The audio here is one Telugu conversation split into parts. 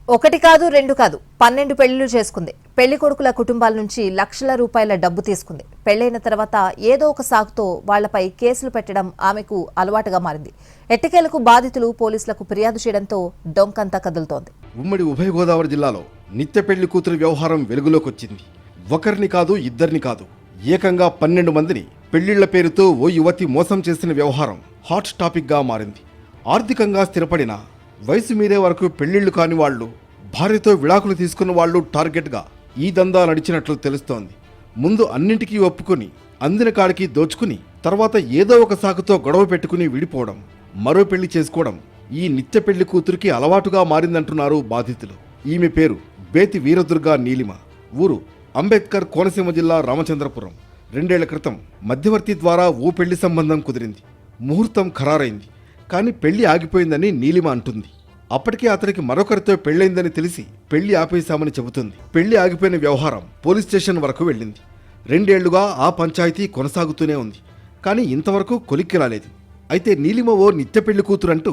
ఒకటి కాదు రెండు కాదు 12 పెళ్లిళ్లు చేసుకుంది. పెళ్లి కొడుకుల కుటుంబాల నుంచి లక్షల రూపాయల డబ్బు తీసుకుంది. పెళ్లైన తర్వాత ఏదో ఒక సాకుతో వాళ్లపై కేసులు పెట్టడం ఆమెకు అలవాటుగా మారింది. ఎట్టకేలకు బాధితులు పోలీసులకు ఫిర్యాదు చేయడంతో డొంకంతా కదులుతోంది. ఉమ్మడి ఉభయ గోదావరి జిల్లాలో నిత్య పెళ్లి కూతురు వ్యవహారం వెలుగులోకొచ్చింది. ఒకరిని కాదు ఇద్దరిని కాదు, ఏకంగా 12 మందిని పెళ్లిళ్ల పేరుతో ఓ యువతి మోసం చేసిన వ్యవహారం హాట్ టాపిక్ గా మారింది. ఆర్థికంగా స్థిరపడిన వయసు మీరే వరకు పెళ్లిళ్లు కాని వాళ్లు, భార్యతో విడాకులు తీసుకున్న వాళ్లు టార్గెట్గా ఈ దందా నడిచినట్లు తెలుస్తోంది. ముందు అన్నింటికీ ఒప్పుకుని అందిన కాడికి దోచుకుని తర్వాత ఏదో ఒక సాకుతో గొడవ పెట్టుకుని విడిపోవడం, మరో పెళ్లి చేసుకోవడం ఈ నిత్య పెళ్లి కూతురికి అలవాటుగా మారిందంటున్నారు బాధితులు. ఈమె పేరు బేతి వీరదుర్గా నీలిమ. ఊరు అంబేద్కర్, కోనసీమ జిల్లా రామచంద్రపురం. 2 ఏళ్ల క్రితం మధ్యవర్తి ద్వారా ఓ పెళ్లి సంబంధం కుదిరింది. ముహూర్తం ఖరారైంది. కానీ పెళ్లి ఆగిపోయిందని నీలిమ అంటుంది. అప్పటికే అతనికి మరొకరితో పెళ్లైందని తెలిసి పెళ్లి ఆపేశామని చెబుతుంది. పెళ్లి ఆగిపోయిన వ్యవహారం పోలీస్ స్టేషన్ వరకు వెళ్ళింది. 2 ఏళ్లుగా ఆ పంచాయతీ కొనసాగుతూనే ఉంది. కానీ ఇంతవరకు కొలిక్కి రాలేదు. అయితే నీలిమ ఓ నిత్య పెళ్లి కూతురంటూ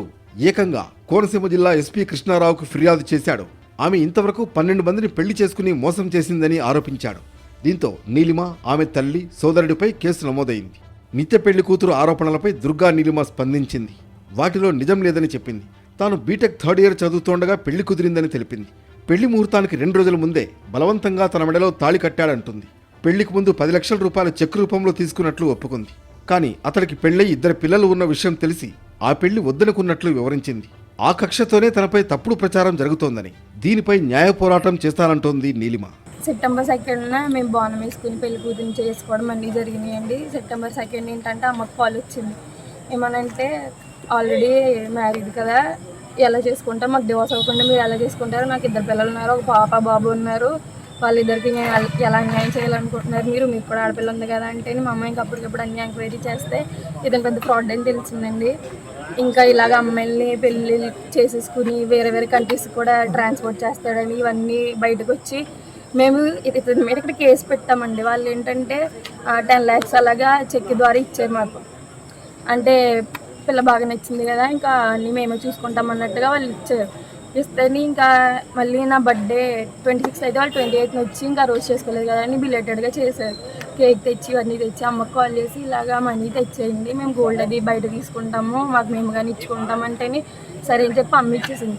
ఏకంగా కోనసీమ జిల్లా ఎస్పీ కృష్ణారావుకు ఫిర్యాదు చేశాడు. ఆమె ఇంతవరకు 12 మందిని పెళ్లి చేసుకుని మోసం చేసిందని ఆరోపించాడు. దీంతో నీలిమ, ఆమె తల్లి, సోదరుడిపై కేసు నమోదైంది. నిత్య పెళ్లి కూతురు ఆరోపణలపై దుర్గా నీలిమ స్పందించింది. వాటిలో నిజం లేదని చెప్పింది. తాను బీటెక్ 3rd ఇయర్ చదువుతుండగా పెళ్లి కుదిరిందని తెలిపింది. పెళ్లి ముహూర్తానికి 2 రోజుల ముందే బలవంతంగా తన మెడలో తాళి కట్టాడంటుంది. పెళ్లికి ముందు 10 లక్షల రూపాయల చెక్ రూపంలో తీసుకున్నట్లు ఒప్పుకుంది. కానీ అతడికి పెళ్లై 2 పిల్లలు ఉన్న విషయం తెలిసి ఆ పెళ్లి వద్దనుకున్నట్లు వివరించింది. ఆ కక్షతోనే తనపై తప్పుడు ప్రచారం జరుగుతోందని, దీనిపై న్యాయ పోరాటం చేస్తానంటోంది నీలిమ. సెప్టెంబర్ 2న మేము బోనం వేసుకుని పెళ్లి కూతురిని చేసుకోవడం అన్నీ జరిగినాయండి. సెప్టెంబర్ 2 ఏంటంటే అమ్మకు కాల్ వచ్చింది. ఏమనంటే ఆల్రెడీ మ్యారీడ్ కదా, ఎలా చేసుకుంటాం, మాకు డివోర్స్ అవ్వకుండా మీరు ఎలా చేసుకుంటారు, నాకు 2 పిల్లలు ఉన్నారు, ఒక పాప బాబు ఉన్నారు, వాళ్ళిద్దరికి నేను ఎలా అన్యాయం చేయాలనుకుంటున్నారు, మీకు కూడా ఆడపిల్ల ఉంది కదా అంటే మా అమ్మాయి ఇంకా అప్పటికప్పుడు అన్ని ఎంక్వైరీ చేస్తే ఇతను పెద్ద ఫ్రాడ్ అని తెలిసిందండి. ఇంకా ఇలాగ అమ్మాయిల్ని పెళ్ళి చేసేసుకుని వేరే వేరే కంట్రీస్ కూడా ట్రాన్స్పోర్ట్ చేస్తాడని ఇవన్నీ బయటకు వచ్చి మేము ఇతని మీద ఇక్కడ కేసు పెట్టామండి. వాళ్ళు ఏంటంటే 10 lakhs అలాగా చెక్ ద్వారా ఇచ్చారు మాకు. అంటే పిల్ల బాగా నచ్చింది కదా, ఇంకా అన్నీ మేమే చూసుకుంటాం అన్నట్టుగా వాళ్ళు ఇచ్చారు. ఇస్తేని ఇంకా మళ్ళీ నా బర్త్డే 26 అయితే వాళ్ళు 28న వచ్చి ఇంకా రోజు చేసుకోలేదు కదా అని బిలేటెడ్గా చేశారు. కేక్ తెచ్చి ఇవన్నీ తెచ్చి అమ్మకు కాల్ చేసి ఇలాగా మనీ తెచ్చేయండి, మేము గోల్డ్ అది బయట తీసుకుంటాము, మాకు మేము కానీ ఇచ్చుకుంటాం అంటేని సరే అని చెప్పి అమ్మ ఇచ్చేసింది.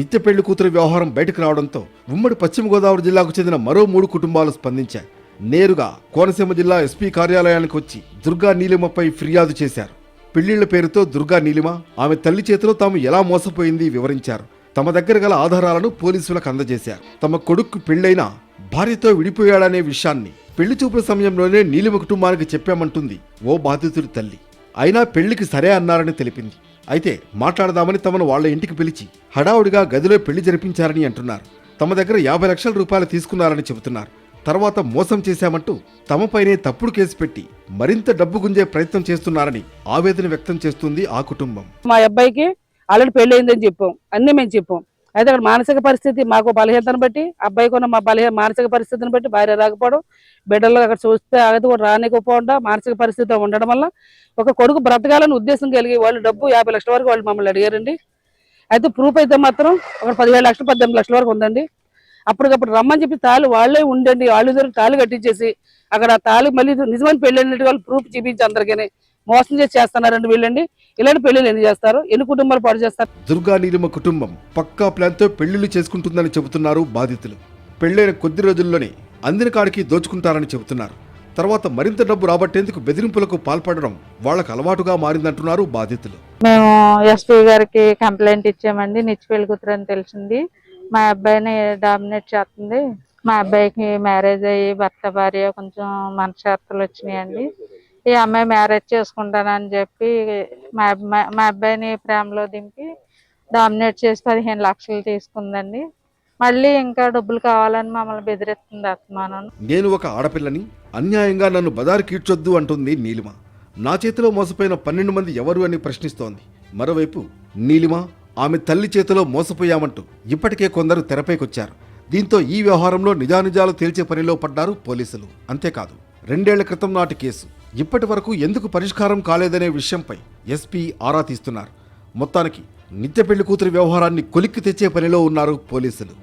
నిత్య పెళ్లి కూతురు వ్యవహారం బయటకు రావడంతో ఉమ్మడి పశ్చిమ గోదావరి జిల్లాకు చెందిన మరో 3 కుటుంబాలు స్పందించాయి. నేరుగా కోనసీమ జిల్లా ఎస్పీ కార్యాలయానికి వచ్చి దుర్గా నీలిమపై ఫిర్యాదు చేశారు. పెళ్లిళ్ల పేరుతో దుర్గా నీలిమ, ఆమె తల్లి చేతిలో తాము ఎలా మోసపోయింది వివరించారు. తమ దగ్గర గల ఆధారాలను పోలీసులకు అందజేశారు. తమ కొడుకు పెళ్లైనా భార్యతో విడిపోయాడనే విషయాన్ని పెళ్లి చూపుల సమయంలోనే నీలిమ కుటుంబానికి చెప్పామంటుంది ఓ బాధితుడి తల్లి. అయినా పెళ్లికి సరే అన్నారని తెలిపింది. అయితే మాట్లాడదామని తమను వాళ్ల ఇంటికి పిలిచి హడావుడిగా గదిలో పెళ్లి జరిపించారని అంటున్నారు. తమ దగ్గర 50 లక్షల రూపాయలు తీసుకున్నారని చెబుతున్నారు. తర్వాత మోసం చేశామంటూ తమపైనే తప్పుడు కేసు పెట్టి మరింత డబ్బు గుంజే ప్రయత్నం చేస్తున్నారని ఆవేదన వ్యక్తం చేస్తుంది ఆ కుటుంబం. మా అబ్బాయికి ఆల్రెడీ పెళ్ళయిందని చెప్పాం, అన్నీ మేము చెప్పాం. అయితే అక్కడ మానసిక పరిస్థితి మాకు బలహీనతను బట్టి, అబ్బాయికి ఉన్న మా మానసిక పరిస్థితిని బట్టి భార్య రాకపోవడం, బిడ్డలు అక్కడ చూస్తే అది కూడా రానికపోవడం, మానసిక పరిస్థితిలో ఉండడం వల్ల ఒక కొడుకు బ్రతకాలని ఉద్దేశం కలిగి వాళ్ళు డబ్బు 50 లక్షల వరకు వాళ్ళు మమ్మల్ని అడిగారండి. అయితే ప్రూఫ్ అయితే మాత్రం ఒక 17 లక్షలు 18 లక్షల వరకు ఉందండి. అప్పటికప్పుడు రమ్మని చెప్పి తాళి వాళ్ళే ఉండండి, వాళ్ళు దగ్గర తాళి కట్టించేసి అక్కడ తాళి మళ్ళీ నిజమైన పెళ్లి అన్నట్టు వాళ్ళు ప్రూఫ్ చూపించి అందరికీ మోసం చేసి చేస్తున్నారండి. వీళ్ళండి ఇలాంటి పెళ్లిళ్ళు ఎందుకు చేస్తారు, ఎన్ని కుటుంబాలు పాటు చేస్తారు? దుర్గా నీలిమ కుటుంబం పక్కా ప్లాన్తో పెళ్లిళ్లు చేసుకుంటుందని చెబుతున్నారు బాధితులు. పెళ్లైన కొద్ది రోజుల్లోనే అందిన కాడికి దోచుకుంటారని చెబుతున్నారు. తర్వాత మరింత డబ్బు రాబట్టేందుకు బెదిరింపులకు పాల్పడడం వాళ్లకు అలవాటుగా మారిందంటున్నారు బాధితులు. మేము ఎస్పీ గారికి కంప్లైంట్ ఇచ్చామండి. నిత్య పెళ్లి కూతురు అని తెలిసింది. మా అబ్బాయిని డామినేట్ చేస్తుంది. మా అబ్బాయికి మ్యారేజ్ అయ్యి భర్త భార్య కొంచెం మనశ్శాంతులు వచ్చినాయండి. ఈ అమ్మాయి మ్యారేజ్ చేసుకుంటానని చెప్పి మా అబ్బాయిని ప్రేమలో దింపి డామినేట్ చేసి 15 లక్షలు తీసుకుందండి. మళ్ళీ ఇంకా డబ్బులు కావాలని మమ్మల్ని బెదిరిస్తుంది అత్మానం. నేను ఒక ఆడపిల్లని, అన్యాయంగా నన్ను బజారు కీడ్చొద్దు అంటుంది నీలిమ. నా చేతిలో మోసపోయిన 12 మంది ఎవరు అని ప్రశ్నిస్తోంది. మరోవైపు నీలిమ, ఆమె తల్లి చేతిలో మోసపోయామంటూ ఇప్పటికే కొందరు తెరపైకొచ్చారు. దీంతో ఈ వ్యవహారంలో నిజానిజాలు తేల్చే పనిలో పడ్డారు పోలీసులు. అంతేకాదు 2 ఏళ్ల క్రితం నాటి కేసు ఇప్పటి వరకు ఎందుకు పరిష్కారం కాలేదనే విషయంపై ఎస్పీ ఆరా తీస్తున్నారు. మొత్తానికి నిత్య పెళ్లి కూతురి వ్యవహారాన్ని కొలిక్కి తెచ్చే పనిలో ఉన్నారు పోలీసులు.